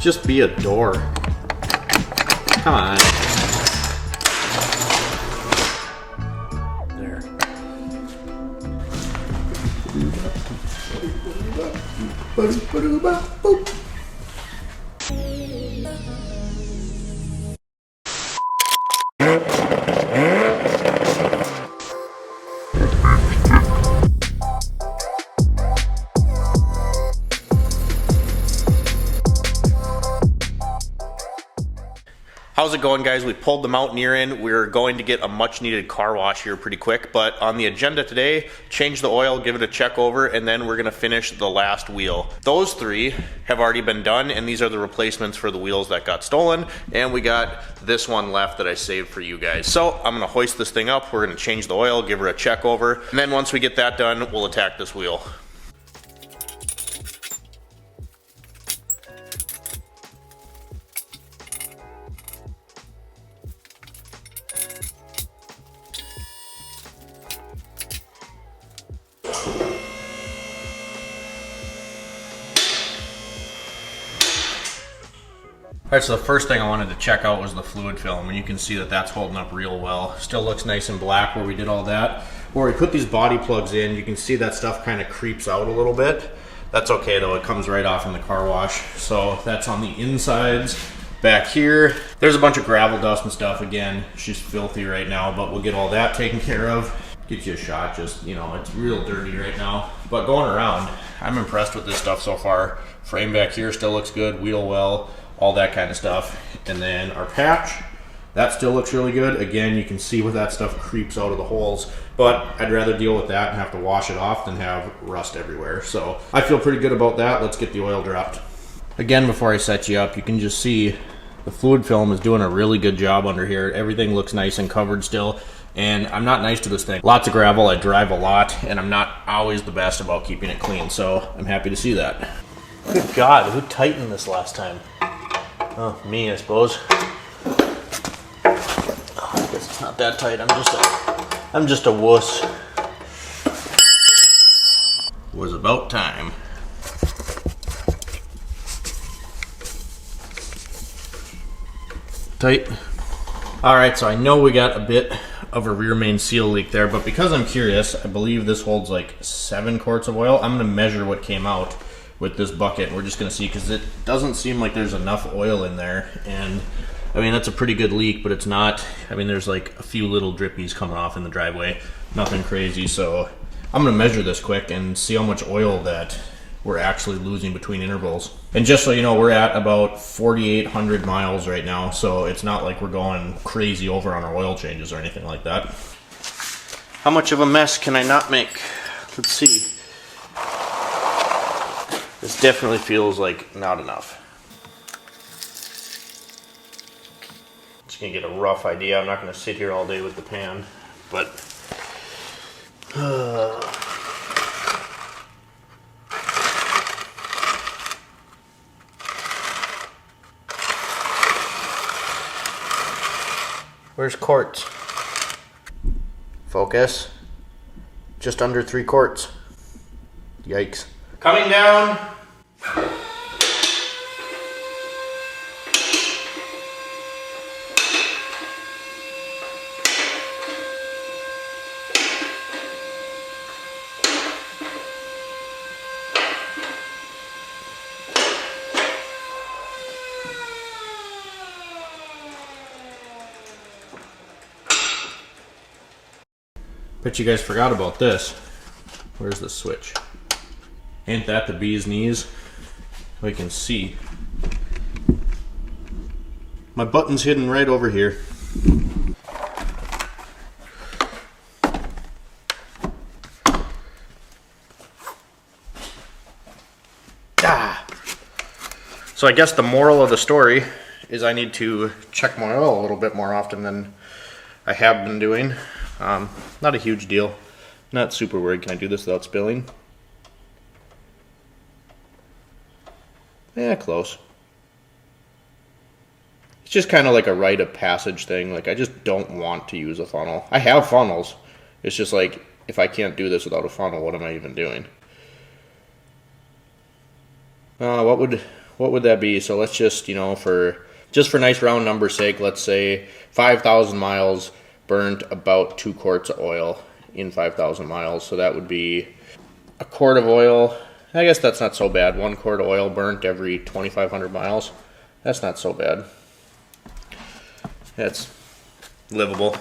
Just be a door. Come on. There. How's it going, guys? We pulled the Mountaineer in. We're going to get a much needed car wash here pretty quick, but on the agenda today, change the oil, give it a check over, and then we're gonna finish the last wheel. Those three have already been done, and these are the replacements for the wheels that got stolen, and we got this one left that I saved for you guys. So I'm gonna hoist this thing up, we're gonna change the oil, give her a check over, and then once we get that done, we'll attack this wheel. Alright, so the first thing I wanted to check out was the fluid film, and you can see that that's holding up real well. Still looks nice and black where we did all that. Where we put these body plugs in, you can see that stuff kind of creeps out a little bit. That's okay though, it comes right off in the car wash. So that's on the insides. Back here, there's a bunch of gravel dust and stuff. Again, it's just filthy right now, but we'll get all that taken care of. Get you a shot, just, you know, it's real dirty right now. But going around, I'm impressed with this stuff so far. Frame back here still looks good, wheel well, all that kind of stuff. And then our patch, that still looks really good. Again, you can see where that stuff creeps out of the holes, but I'd rather deal with that and have to wash it off than have rust everywhere. So I feel pretty good about that. Let's get the oil dropped. Again, before I set you up, you can just see the fluid film is doing a really good job under here. Everything looks nice and covered still. And I'm not nice to this thing. Lots of gravel, I drive a lot, and I'm not always the best about keeping it clean, so I'm happy to see that. Good God, who tightened this last time? Oh, me, I suppose. Oh, I guess it's not that tight. I'm just a wuss. Was about time. Tight. All right, so I know we got a bit of a rear main seal leak there, but because I'm curious, I believe this holds like 7 quarts of oil. I'm gonna measure what came out with this bucket. We're just gonna see, because it doesn't seem like there's enough oil in there. And I mean, that's a pretty good leak, but it's not, I mean, there's like a few little drippies coming off in the driveway, nothing crazy. So I'm gonna measure this quick and see how much oil that we're actually losing between intervals. And just so you know, we're at about 4,800 miles right now, so it's not like we're going crazy over on our oil changes or anything like that. How much of a mess can I not make? Let's see. This definitely feels like not enough. Just gonna get a rough idea. I'm not gonna sit here all day with the pan, but where's quarts? Focus. Just under 3 quarts. Yikes. Coming down. Bet you guys forgot about this. Where's the switch? Ain't that the bee's knees? We can see. My button's hidden right over here. Ah! So I guess the moral of the story is I need to check my oil a little bit more often than I have been doing. Not a huge deal. Not super worried. Can I do this without spilling? Yeah, close. It's just kind of like a rite of passage thing. Like, I just don't want to use a funnel. I have funnels. It's just like, if I can't do this without a funnel, what am I even doing? What what would that be? So let's just, you know, for nice round number's sake, let's say 5,000 miles, burnt about 2 quarts of oil in 5,000 miles. So that would be a quart of oil. I guess that's not so bad. 1 quart of oil burnt every 2,500 miles. That's not so bad. That's livable.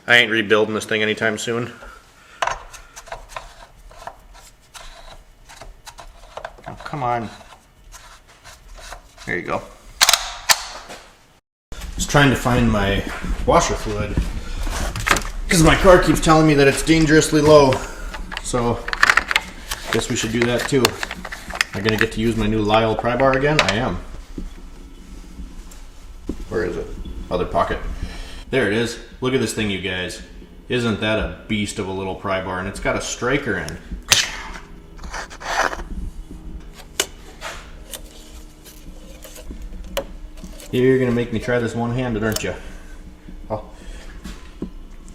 I ain't rebuilding this thing anytime soon. Oh, come on. There you go. Just trying to find my washer fluid because my car keeps telling me that it's dangerously low. So guess we should do that too. Am I gonna get to use my new Lyle pry bar again? I am. Where is it? Other pocket. There it is. Look at this thing, you guys. Isn't that a beast of a little pry bar? And it's got a striker end. You're gonna make me try this one-handed, aren't you?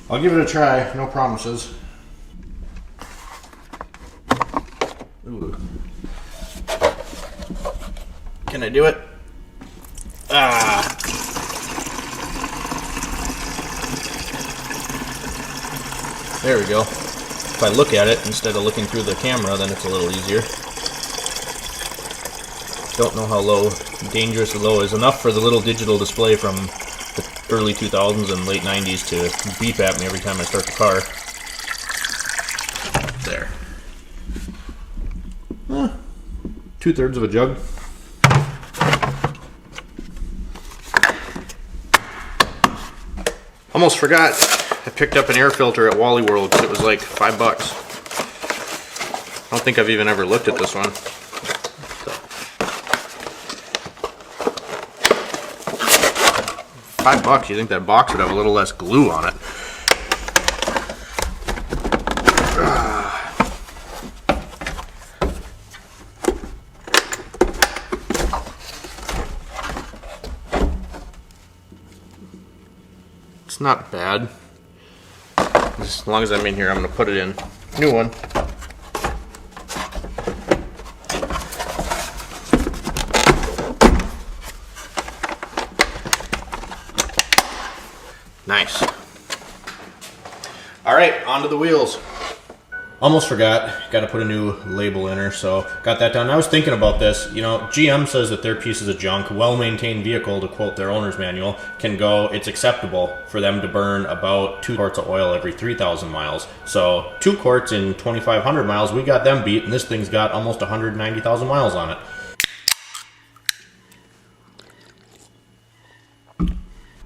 I'll give it a try. No promises. Ooh. Can I do it? Ah! There we go. If I look at it instead of looking through the camera, then it's a little easier. Don't know how low, dangerously low is. Enough for the little digital display from the early 2000s and late 90s to beep at me every time I start the car. There. 2/3 of a jug. Almost forgot, I picked up an air filter at Wally World because it was like $5. I don't think I've even ever looked at this one. $5, you think that box would have a little less glue on it. It's not bad. As long as I'm in here, I'm going to put it in. New one. Nice. All right, onto the wheels. Almost forgot, got to put a new label in her, so got that done. I was thinking about this, you know, GM says that their pieces of junk, well-maintained vehicle, to quote their owner's manual, can go, it's acceptable for them to burn about 2 quarts of oil every 3,000 miles. So 2 quarts in 2,500 miles, we got them beat, and this thing's got almost 190,000 miles on it.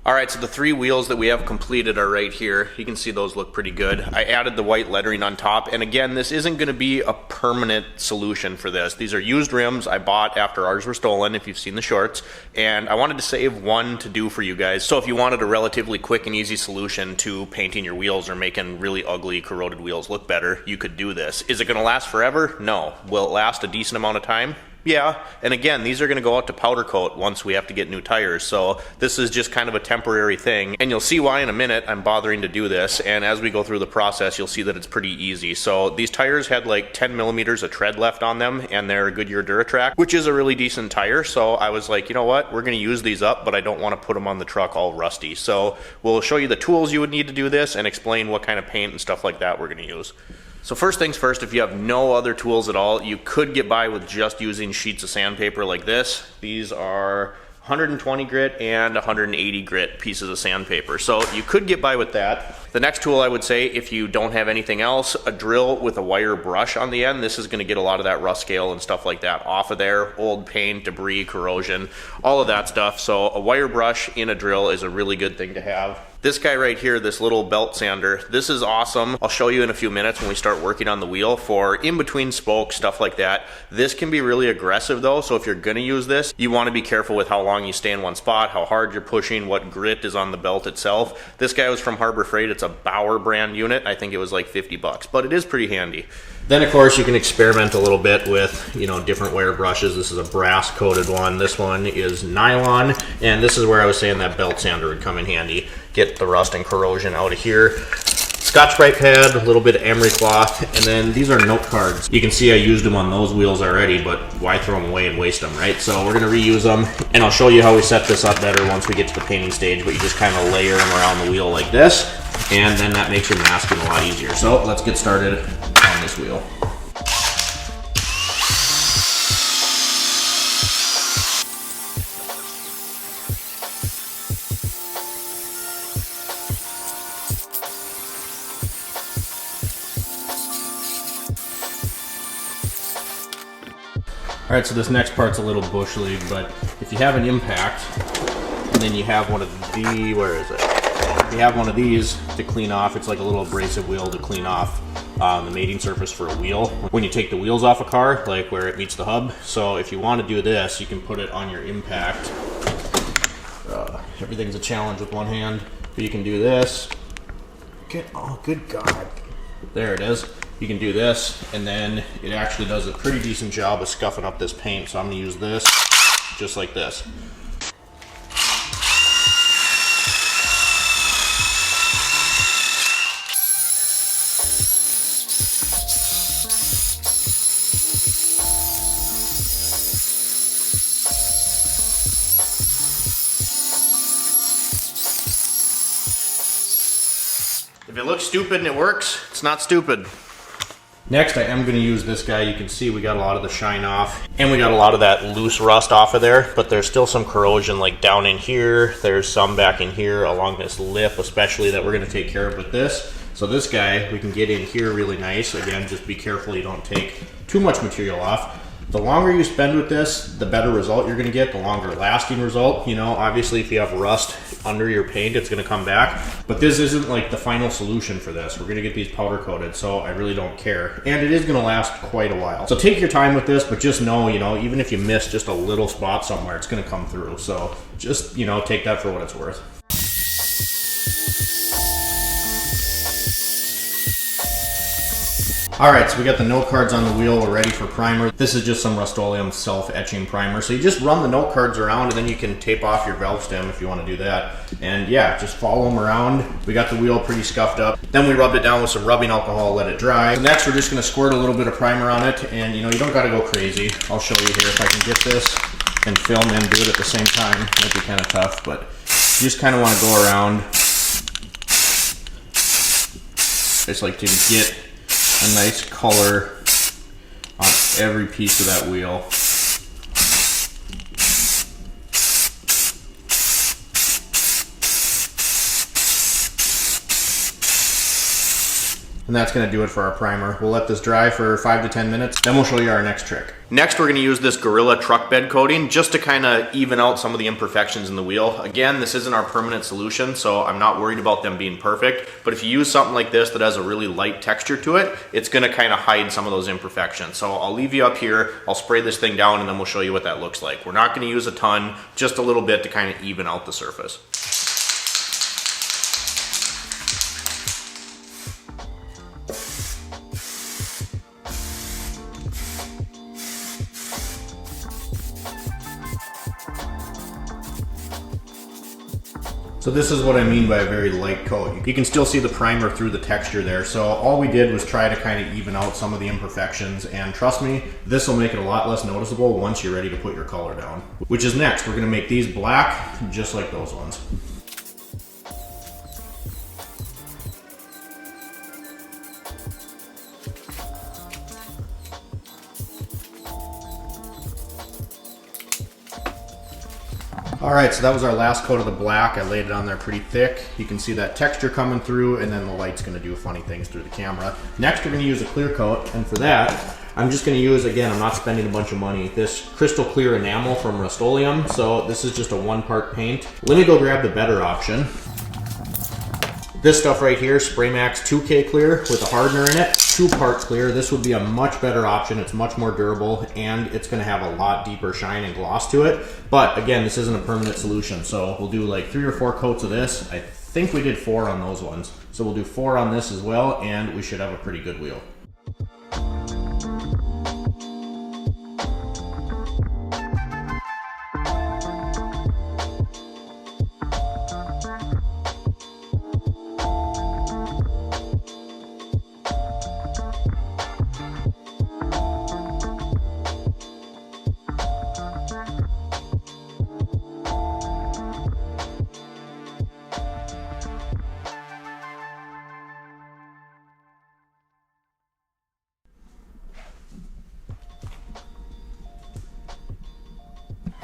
All right, so the 3 wheels that we have completed are right here. You can see those look pretty good. I added the white lettering on top, and again, this isn't gonna be a permanent solution for this. These are used rims I bought after ours were stolen, if you've seen the shorts, and I wanted to save one to do for you guys. So if you wanted a relatively quick and easy solution to painting your wheels or making really ugly corroded wheels look better, you could do this. Is it gonna last forever? No. Will it last a decent amount of time? Yeah, and again, these are going to go out to powder coat once we have to get new tires, so this is just kind of a temporary thing, and you'll see why in a minute I'm bothering to do this, and as we go through the process, you'll see that it's pretty easy. So these tires had like 10 millimeters of tread left on them, and they're a Goodyear Duratrac, which is a really decent tire, so I was like, you know what, we're going to use these up, but I don't want to put them on the truck all rusty. So we'll show you the tools you would need to do this and explain what kind of paint and stuff like that we're going to use. So first things first, if you have no other tools at all, you could get by with just using sheets of sandpaper like this. These are 120 grit and 180 grit pieces of sandpaper. So you could get by with that. The next tool I would say, if you don't have anything else, a drill with a wire brush on the end. This is going to get a lot of that rust scale and stuff like that off of there. Old paint, debris, corrosion, all of that stuff. So a wire brush in a drill is a really good thing to have. This guy right here, this little belt sander, this is awesome. I'll show you in a few minutes when we start working on the wheel for in between spokes, stuff like that. This can be really aggressive though, so if you're gonna use this, you wanna be careful with how long you stay in one spot, how hard you're pushing, what grit is on the belt itself. This guy was from Harbor Freight. It's a Bauer brand unit. I think it was like $50, but it is pretty handy. Then of course you can experiment a little bit with, you know, different wire brushes. This is a brass coated one. This one is nylon, and this is where I was saying that belt sander would come in handy. Get the rust and corrosion out of here. Scotch-Brite pad, a little bit of emery cloth, and then these are note cards. You can see I used them on those wheels already, but why throw them away and waste them, right? So we're gonna reuse them, and I'll show you how we set this up better once we get to the painting stage, but you just kind of layer them around the wheel like this, and then that makes your masking a lot easier. So let's get started on this wheel. All right, so this next part's a little bush league, but if you have an impact, and then you have one of the, where is it? You have one of these to clean off. It's like a little abrasive wheel to clean off the mating surface for a wheel. When you take the wheels off a car, like where it meets the hub. So if you want to do this, you can put it on your impact. Everything's a challenge with one hand, but you can do this. Oh, good God. There it is. You can do this, and then it actually does a pretty decent job of scuffing up this paint. So I'm gonna use this just like this. If it looks stupid and it works, it's not stupid. Next, I am going to use this guy. You can see we got a lot of the shine off, and we got a lot of that loose rust off of there, but there's still some corrosion like down in here. There's some back in here along this lip, especially, that we're going to take care of with this. So this guy, we can get in here really nice. Again, just be careful you don't take too much material off. The longer you spend with this, the better result you're going to get, the longer lasting result. You know, obviously if you have rust under your paint, it's going to come back, but this isn't like the final solution for this. We're going to get these powder coated, so I really don't care. And it is going to last quite a while. So take your time with this, but just know, you know, even if you miss just a little spot somewhere, it's going to come through. So just, you know, take that for what it's worth. All right, so we got the note cards on the wheel. We're ready for primer. This is just some Rust-Oleum self-etching primer. So you just run the note cards around, and then you can tape off your valve stem if you want to do that. And yeah, just follow them around. We got the wheel pretty scuffed up. Then we rubbed it down with some rubbing alcohol, let it dry. So next, we're just going to squirt a little bit of primer on it. And you know, you don't got to go crazy. I'll show you here if I can get this and film and do it at the same time. Might be kind of tough, but you just kind of want to go around. Just like to get a nice color on every piece of that wheel. And that's going to do it for our primer. We'll let this dry for 5 to 10 minutes, then we'll show you our next trick. Next, we're going to use this Gorilla truck bed coating just to kind of even out some of the imperfections in the wheel. Again, this isn't our permanent solution, so I'm not worried about them being perfect, but if you use something like this that has a really light texture to it, it's going to kind of hide some of those imperfections. So I'll leave you up here, I'll spray this thing down, and then we'll show you what that looks like. We're not going to use a ton, just a little bit to kind of even out the surface. So this is what I mean by a very light coat. You can still see the primer through the texture there. So all we did was try to kind of even out some of the imperfections, and trust me, this will make it a lot less noticeable once you're ready to put your color down. Which is next, we're gonna make these black just like those ones. All right, so that was our last coat of the black. I laid it on there pretty thick. You can see that texture coming through, and then the light's gonna do funny things through the camera. Next, we're gonna use a clear coat, and for that, I'm just gonna use, again, I'm not spending a bunch of money, this crystal clear enamel from Rust-Oleum. So this is just a 1-part paint. Let me go grab the better option. This stuff right here, Spray Max 2K clear with a hardener in it, 2-part clear. This would be a much better option. It's much more durable, and it's gonna have a lot deeper shine and gloss to it. But again, this isn't a permanent solution, so we'll do like 3 or 4 coats of this. I think we did 4 on those ones. So we'll do 4 on this as well, and we should have a pretty good wheel.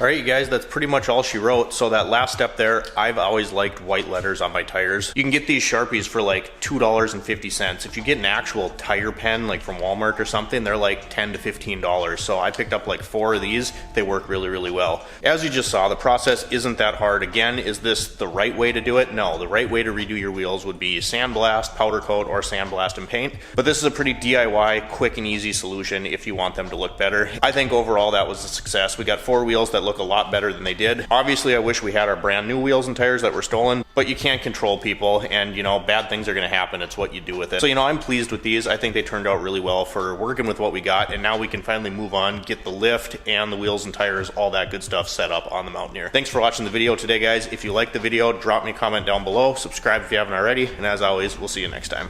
All right, you guys, that's pretty much all she wrote. So that last step there, I've always liked white letters on my tires. You can get these Sharpies for like $2.50. If you get an actual tire pen, like from Walmart or something, they're like $10 to $15. So I picked up like 4 of these. They work really, really well. As you just saw, the process isn't that hard. Again, is this the right way to do it? No, the right way to redo your wheels would be sandblast, powder coat, or sandblast and paint. But this is a pretty DIY, quick and easy solution if you want them to look better. I think overall that was a success. We got 4 wheels that look a lot better than they did. Obviously, I wish we had our brand new wheels and tires that were stolen, but you can't control people, and you know, bad things are gonna happen. It's what you do with it. So, you know, I'm pleased with these. I think they turned out really well for working with what we got, and now we can finally move on, get the lift and the wheels and tires, all that good stuff set up on the Mountaineer. Thanks for watching the video today, guys. If you liked the video, drop me a comment down below, subscribe if you haven't already, and as always, we'll see you next time.